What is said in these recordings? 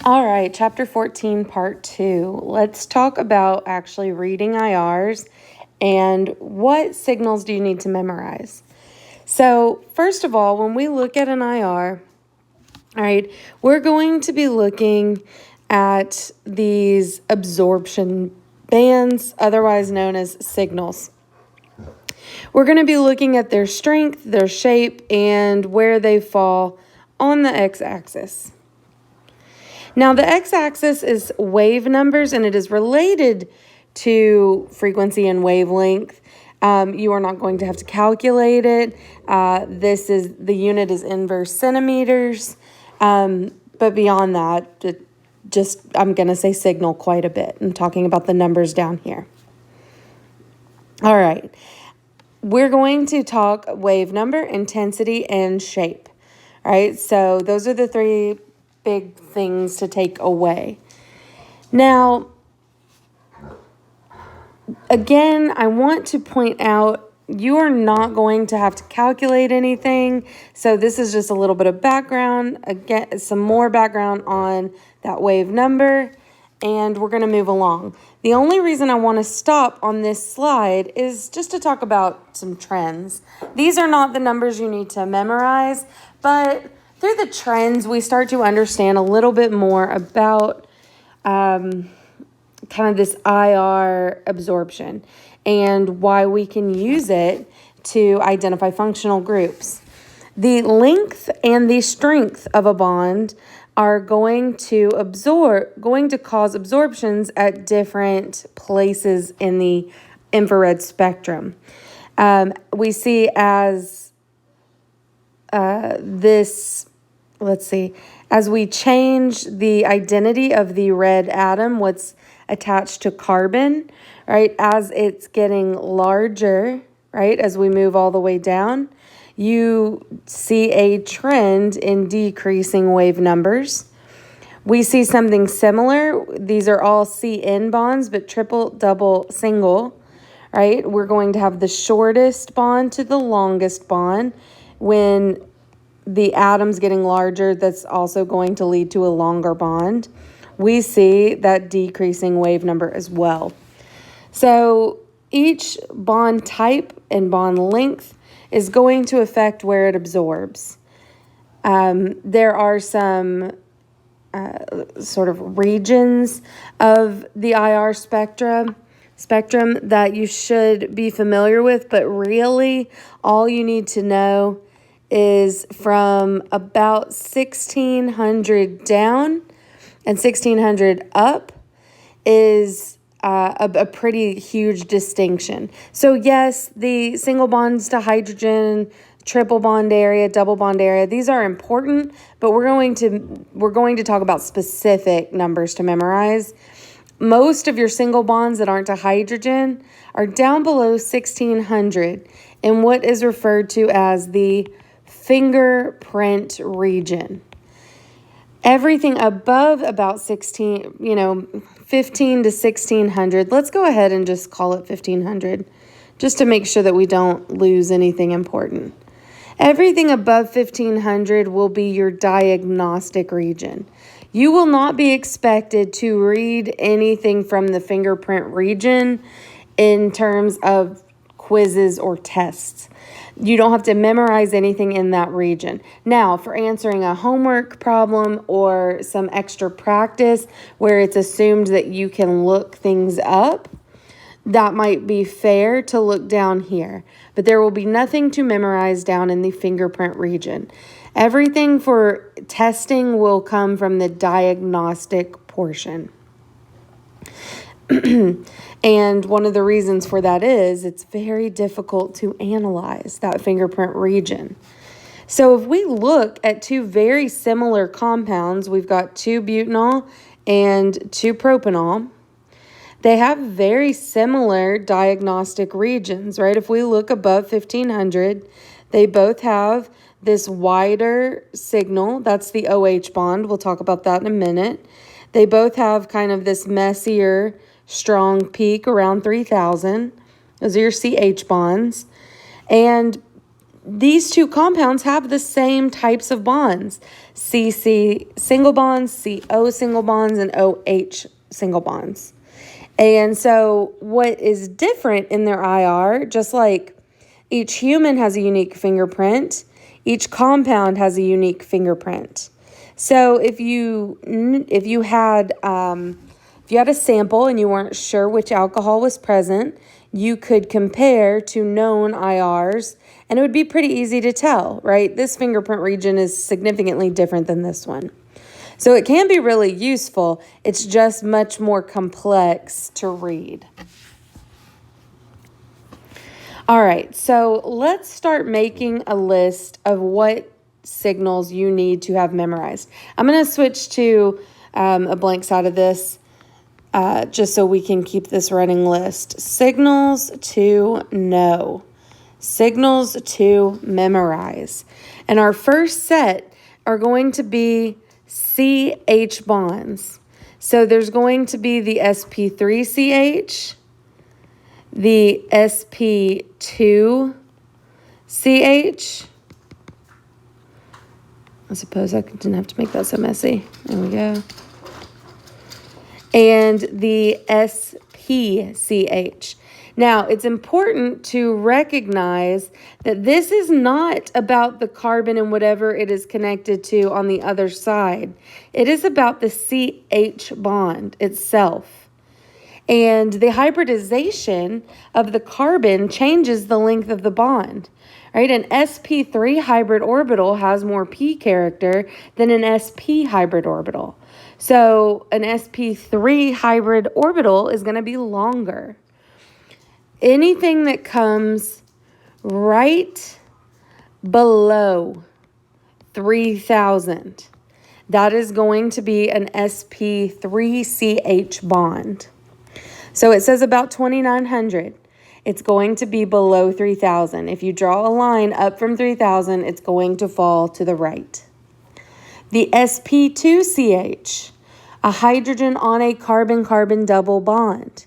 All right, chapter 14, part 2. Let's talk about actually reading IRs and what signals do you need to memorize. So, first of all, when we look at an IR, all right, we're going to be looking at these absorption bands, otherwise known as signals. We're going to be looking at their strength, their shape, and where they fall on the x-axis. Now, the x-axis is wave numbers, and it is related to frequency and wavelength. You are not going to have to calculate it. The unit is inverse centimeters. But beyond that, I'm going to say signal quite a bit. I'm talking about the numbers down here. All right. We're going to talk wave number, intensity, and shape. All right. So those are the three big things to take away. Now, again, I want to point out you are not going to have to calculate anything. So this is just a little bit of background. Again, some more background on that wave number, and we're going to move along. The only reason I want to stop on this slide is just to talk about some trends. These are not the numbers you need to memorize, but through the trends, we start to understand a little bit more about kind of this IR absorption and why we can use it to identify functional groups. The length and the strength of a bond are going to cause absorptions at different places in the infrared spectrum. We see as as we change the identity of the red atom, what's attached to carbon, right, as it's getting larger, right, as we move all the way down, you see a trend in decreasing wave numbers. We see something similar. These are all CN bonds, but triple, double, single, right? We're going to have the shortest bond to the longest bond. When the atom's getting larger, that's also going to lead to a longer bond. We see that decreasing wave number as well. So each bond type and bond length is going to affect where it absorbs. There are some sort of regions of the IR spectrum that you should be familiar with, but really all you need to know is from about 1600 down and 1600 up is a pretty huge distinction. So yes, the single bonds to hydrogen, triple bond area, double bond area, these are important, but we're going to talk about specific numbers to memorize. Most of your single bonds that aren't to hydrogen are down below 1600 in what is referred to as the fingerprint region. Everything above about 15 to 1600, let's go ahead and just call it 1500, just to make sure that we don't lose anything important. Everything above 1500 will be your diagnostic region. You will not be expected to read anything from the fingerprint region in terms of quizzes or tests. You don't have to memorize anything in that region. Now, for answering a homework problem or some extra practice where it's assumed that you can look things up, that might be fair to look down here. But there will be nothing to memorize down in the fingerprint region. Everything for testing will come from the diagnostic portion. And one of the reasons for that is it's very difficult to analyze that fingerprint region. So if we look at two very similar compounds, we've got 2-butanol and 2-propanol. They have very similar diagnostic regions, right? If we look above 1500, they both have this wider signal. That's the OH bond. We'll talk about that in a minute. They both have kind of this messier, strong peak around 3000. Those are your CH bonds. And these two compounds have the same types of bonds, CC single bonds, CO single bonds, and OH single bonds. And so what is different in their IR, just like each human has a unique fingerprint, each compound has a unique fingerprint. So if you had a sample and you weren't sure which alcohol was present, you could compare to known IRs, and it would be pretty easy to tell, right? This fingerprint region is significantly different than this one. So it can be really useful. It's just much more complex to read. All right, so let's start making a list of what signals you need to have memorized. I'm going to switch to a blank side of this just so we can keep this running list. Signals to know. Signals to memorize. And our first set are going to be CH bonds. So there's going to be the sp3CH, the sp2CH. I suppose I didn't have to make that so messy. There we go. And the SPCH. Now, it's important to recognize that this is not about the carbon and whatever it is connected to on the other side. It is about the CH bond itself. And the hybridization of the carbon changes the length of the bond. Right? An sp3 hybrid orbital has more p character than an sp hybrid orbital. So an sp3 hybrid orbital is going to be longer. Anything that comes right below 3,000, that is going to be an sp3CH bond. So it says about 2,900. It's going to be below 3,000. If you draw a line up from 3,000, it's going to fall to the right. The sp2CH, a hydrogen on a carbon-carbon double bond.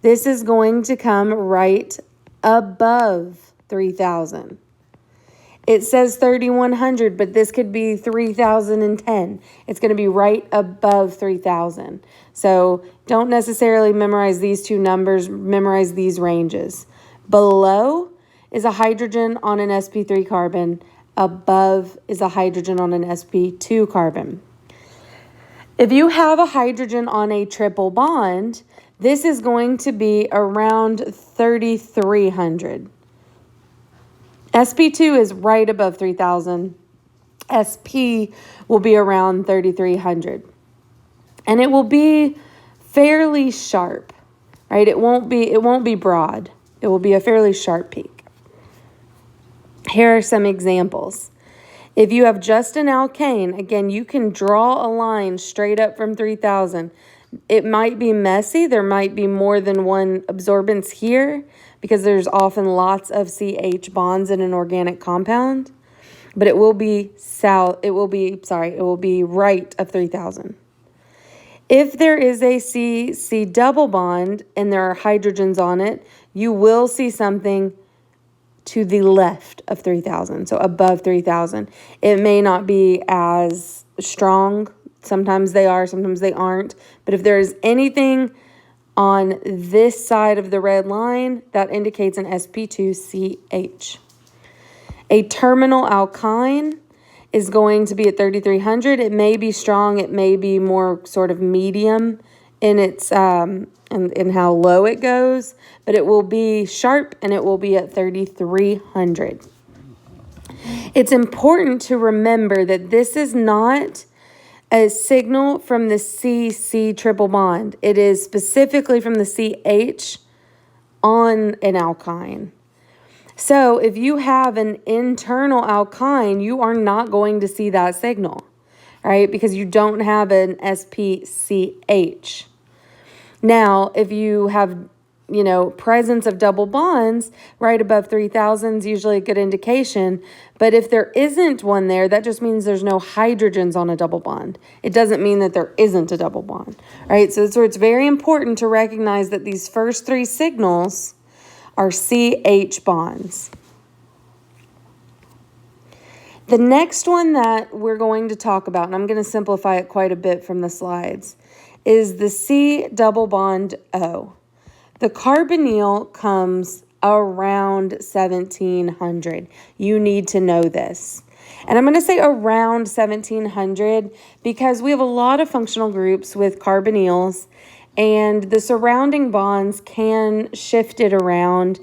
This is going to come right above 3,000. It says 3,100, but this could be 3,010. It's going to be right above 3,000. So don't necessarily memorize these two numbers, memorize these ranges. Below is a hydrogen on an sp3 carbon. Above is a hydrogen on an sp2 carbon. If you have a hydrogen on a triple bond, this is going to be around 3,300. sp2 is right above 3,000. sp will be around 3,300. And it will be fairly sharp, right? It won't be broad. It will be a fairly sharp peak. Here are some examples. If you have just an alkane, again, you can draw a line straight up from 3,000. It might be messy. There might be more than one absorbance here because there's often lots of CH bonds in an organic compound, but it will be right of 3,000. If there is a C double bond and there are hydrogens on it, you will see something to the left of 3,000, so above 3,000. It may not be as strong. Sometimes they are, sometimes they aren't. But if there is anything on this side of the red line, that indicates an sp2CH. A terminal alkyne is going to be at 3,300. It may be strong. It may be more sort of medium in its in how low it goes, but it will be sharp and it will be at 3,300. It's important to remember that this is not a signal from the CC triple bond. It is specifically from the CH on an alkyne. So if you have an internal alkyne, you are not going to see that signal, right? Because you don't have an SPCH. Now, if you have, presence of double bonds right above 3,000 is usually a good indication. But if there isn't one there, that just means there's no hydrogens on a double bond. It doesn't mean that there isn't a double bond, right? So it's very important to recognize that these first three signals are CH bonds. The next one that we're going to talk about, and I'm going to simplify it quite a bit from the slides, is the C double bond O. The carbonyl comes around 1700. You need to know this. And I'm going to say around 1700 because we have a lot of functional groups with carbonyls, and the surrounding bonds can shift it around.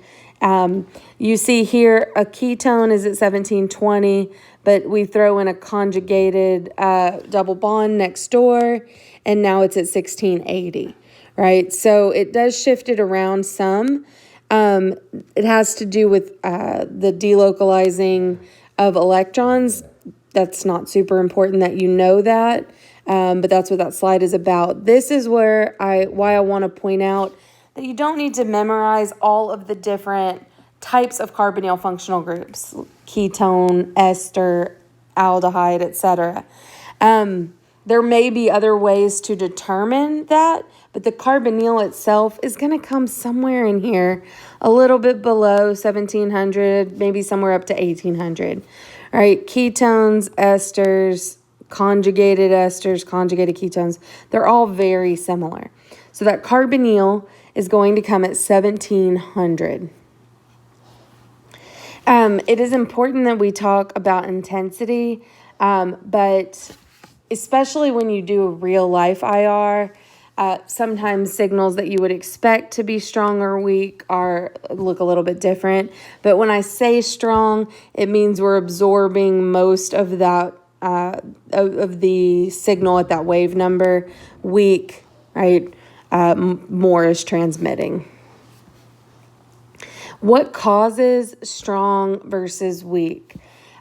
You see here a ketone is at 1720, but we throw in a conjugated double bond next door, and now it's at 1680, right? So it does shift it around some. It has to do with the delocalizing of electrons. That's not super important that you know that, but that's what that slide is about. This is why I want to point out that you don't need to memorize all of the different types of carbonyl functional groups, ketone, ester, aldehyde, etc. There may be other ways to determine that, but the carbonyl itself is going to come somewhere in here, a little bit below 1700, maybe somewhere up to 1800. All right, ketones, esters, conjugated ketones, they're all very similar. So that carbonyl is going to come at 1700. It is important that we talk about intensity, but especially when you do a real life IR, sometimes signals that you would expect to be strong or weak look a little bit different. But when I say strong, it means we're absorbing most of that of the signal at that wave number. Weak, right? More is transmitting. What causes strong versus weak?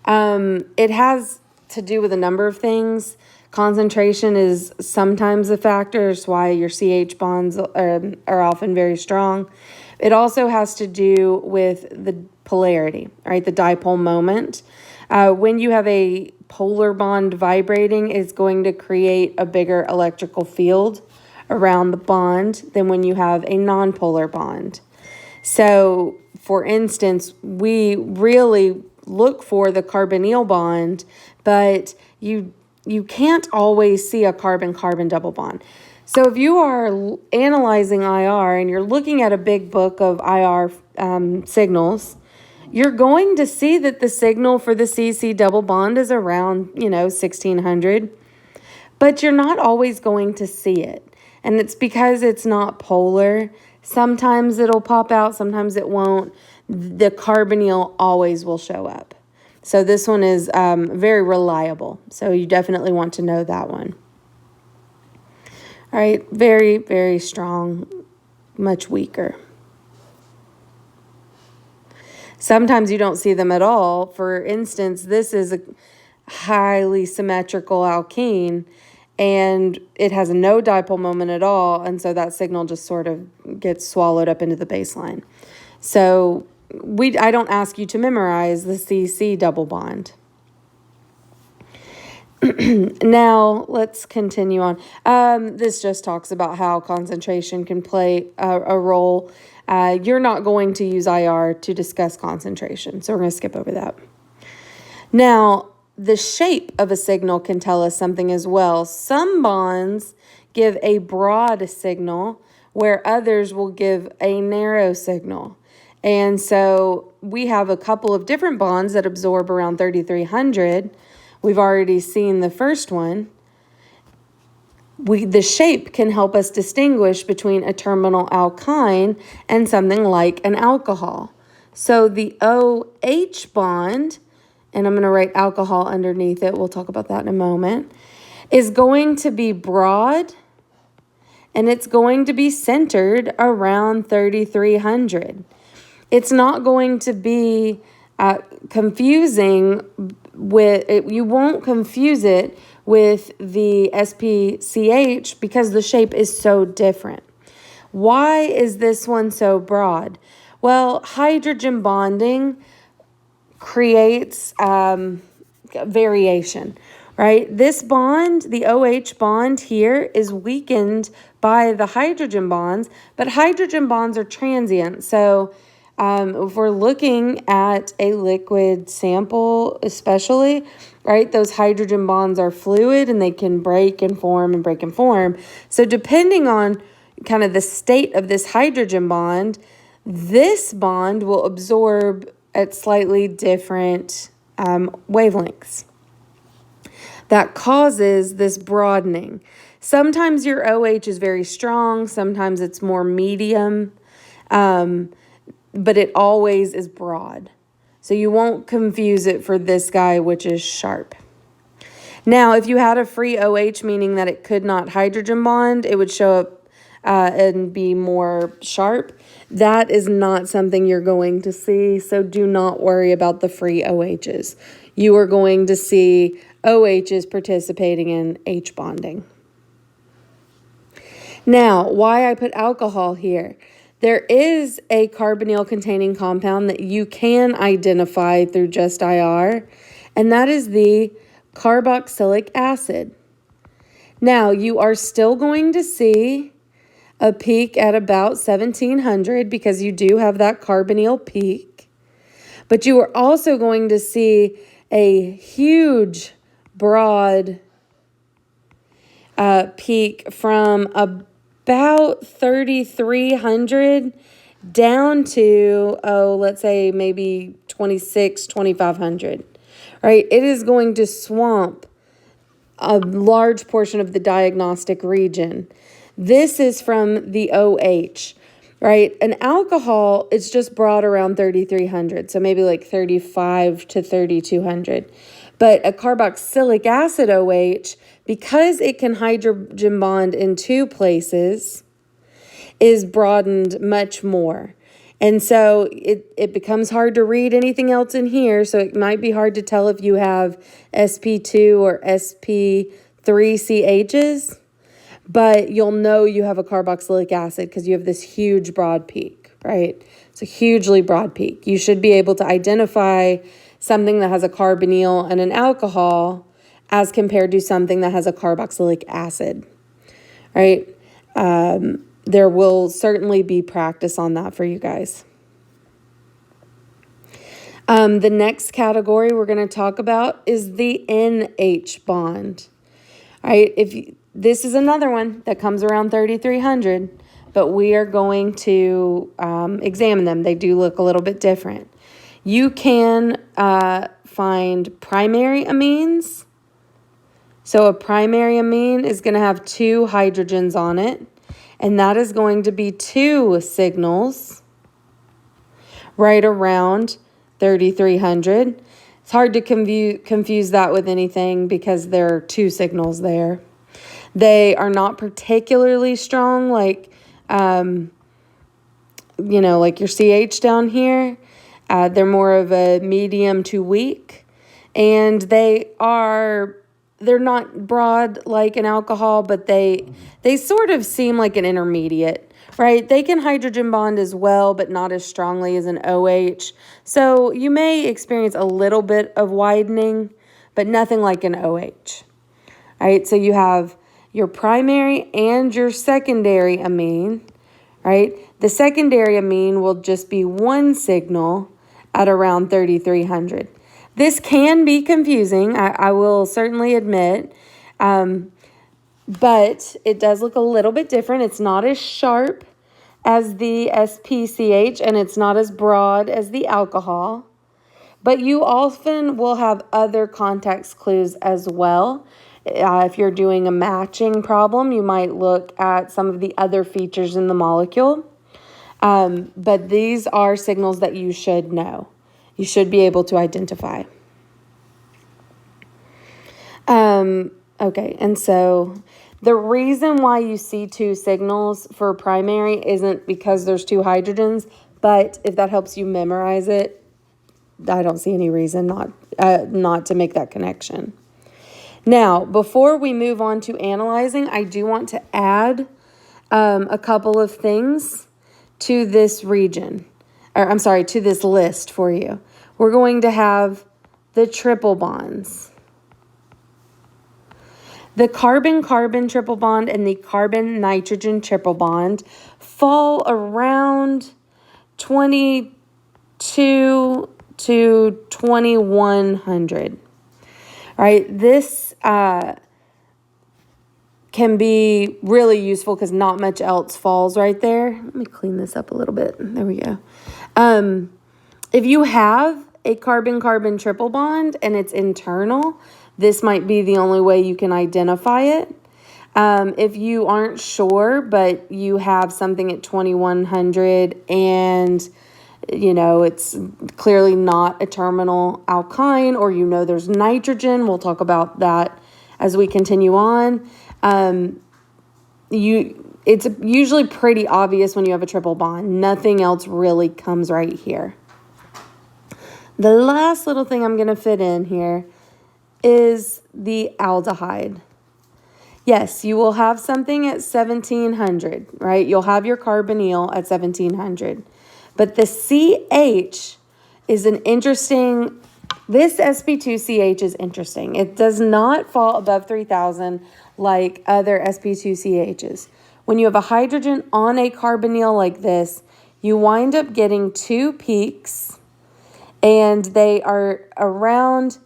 It has to do with a number of things. Concentration is sometimes a factor. It's why your CH bonds are often very strong. It also has to do with the polarity, right? The dipole moment. When you have a polar bond vibrating, it's going to create a bigger electrical field around the bond than when you have a nonpolar bond. So, for instance, we really look for the carbonyl bond, but you can't always see a carbon-carbon double bond. So if you are analyzing IR and you're looking at a big book of IR signals, you're going to see that the signal for the CC double bond is around, 1600, but you're not always going to see it. And it's because it's not polar. Sometimes it'll pop out, sometimes it won't. The carbonyl always will show up. So this one is very reliable. So you definitely want to know that one. All right, very, very strong, much weaker. Sometimes you don't see them at all. For instance, this is a highly symmetrical alkene, and it has no dipole moment at all, and so that signal just sort of gets swallowed up into the baseline. So I don't ask you to memorize the CC double bond. Now, let's continue on. This just talks about how concentration can play a role. You're not going to use IR to discuss concentration, so we're going to skip over that. Now, the shape of a signal can tell us something as well. Some bonds give a broad signal, where others will give a narrow signal. And so we have a couple of different bonds that absorb around 3300. We've already seen the first one. The shape can help us distinguish between a terminal alkyne and something like an alcohol. So the OH bond, and I'm going to write alcohol underneath it, we'll talk about that in a moment, is going to be broad, and it's going to be centered around 3300. It's not going to be confusing with it. You won't confuse it with the SPCH because the shape is so different. Why is this one so broad? Well, hydrogen bonding creates variation, right? This bond, the OH bond here, is weakened by the hydrogen bonds, but hydrogen bonds are transient. So if we're looking at a liquid sample, especially, right, those hydrogen bonds are fluid and they can break and form and break and form. So depending on kind of the state of this hydrogen bond, this bond will absorb at slightly different wavelengths. That causes this broadening. Sometimes your OH is very strong, sometimes it's more medium, but it always is broad. So you won't confuse it for this guy, which is sharp. Now, if you had a free OH, meaning that it could not hydrogen bond, it would show up and be more sharp. That is not something you're going to see, so do not worry about the free OHs. You are going to see OHs participating in H bonding. Now, why I put alcohol here. There is a carbonyl containing compound that you can identify through just IR, and that is the carboxylic acid. Now, you are still going to see a peak at about 1700 because you do have that carbonyl peak, but you are also going to see a huge, broad peak from about 3,300 down to, let's say maybe 2,500, right? It is going to swamp a large portion of the diagnostic region. This is from the OH, right? An alcohol, it's just broad around 3,300, so maybe like 35 to 3,200. But a carboxylic acid OH, because it can hydrogen bond in two places, is broadened much more. And so it becomes hard to read anything else in here, so it might be hard to tell if you have sp2 or sp3CHs, but you'll know you have a carboxylic acid because you have this huge broad peak, right? It's a hugely broad peak. You should be able to identify something that has a carbonyl and an alcohol as compared to something that has a carboxylic acid, right? There will certainly be practice on that for you guys. The next category we're going to talk about is the NH bond. All right, this is another one that comes around 3,300, but we are going to examine them. They do look a little bit different. You can find primary amines. So a primary amine is going to have two hydrogens on it, and that is going to be two signals right around 3,300. It's hard to confuse that with anything because there are two signals there. They are not particularly strong like, like your CH down here. They're more of a medium to weak, and they're not broad like an alcohol, but they sort of seem like an intermediate, right? They can hydrogen bond as well, but not as strongly as an OH. So you may experience a little bit of widening, but nothing like an OH. All right, so you have your primary and your secondary amine, right? The secondary amine will just be one signal at around 3,300. This can be confusing, I will certainly admit, but it does look a little bit different. It's not as sharp as the SPCH, and it's not as broad as the alcohol, but you often will have other context clues as well. If you're doing a matching problem, you might look at some of the other features in the molecule, but these are signals that you should know. You should be able to identify. Okay, and so the reason why you see two signals for primary isn't because there's two hydrogens, but if that helps you memorize it, I don't see any reason not to make that connection. Now, before we move on to analyzing, I do want to add a couple of things to this region, to this list for you. We're going to have the triple bonds. The carbon-carbon triple bond and the carbon-nitrogen triple bond fall around 20 2 to 2100. All right, this can be really useful because not much else falls right there. Let me clean this up a little bit. There we go. If you have a carbon-carbon triple bond and it's internal, this might be the only way you can identify it. If you aren't sure, but you have something at 2100 and it's clearly not a terminal alkyne, or there's nitrogen, we'll talk about that as we continue on. It's usually pretty obvious when you have a triple bond. Nothing else really comes right here. The last little thing I'm going to fit in here is the aldehyde. Yes, you will have something at 1700, right? You'll have your carbonyl at 1700. But the CH is an interesting, this sp2CH is interesting. It does not fall above 3000 like other sp2CHs. When you have a hydrogen on a carbonyl like this, you wind up getting two peaks, and they are around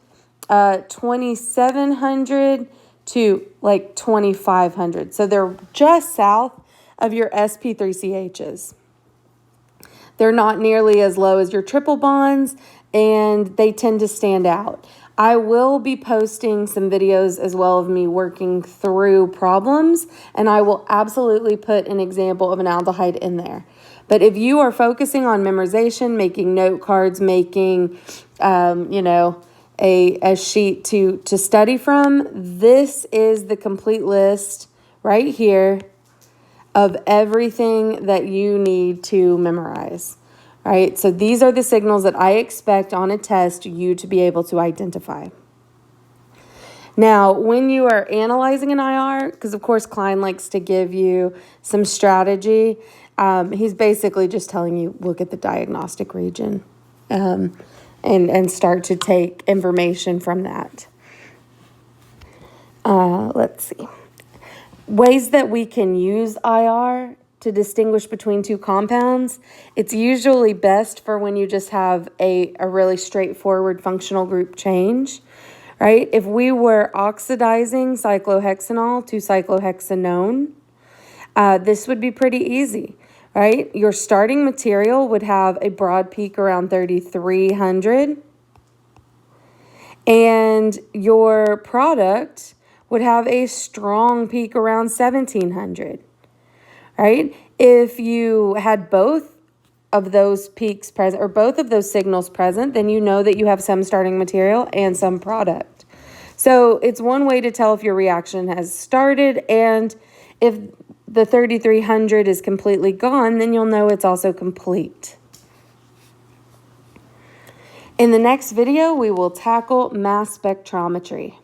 2700 to like 2500. So they're just south of your sp3CHs. They're not nearly as low as your triple bonds, and they tend to stand out. I will be posting some videos as well of me working through problems, and I will absolutely put an example of an aldehyde in there. But if you are focusing on memorization, making note cards, making, a sheet to study from, this is the complete list right here of everything that you need to memorize. All right, so these are the signals that I expect on a test you to be able to identify. Now, when you are analyzing an IR, because of course Klein likes to give you some strategy, he's basically just telling you, look at the diagnostic region and start to take information from that. Let's see. Ways that we can use IR to distinguish between two compounds. It's usually best for when you just have a really straightforward functional group change, right? If we were oxidizing cyclohexanol to cyclohexanone, this would be pretty easy, right? Your starting material would have a broad peak around 3300, and your product would have a strong peak around 1700. Right? If you had both of those peaks present, or both of those signals present, then you know that you have some starting material and some product. So it's one way to tell if your reaction has started, and if the 3300 is completely gone, then you'll know it's also complete. In the next video, we will tackle mass spectrometry.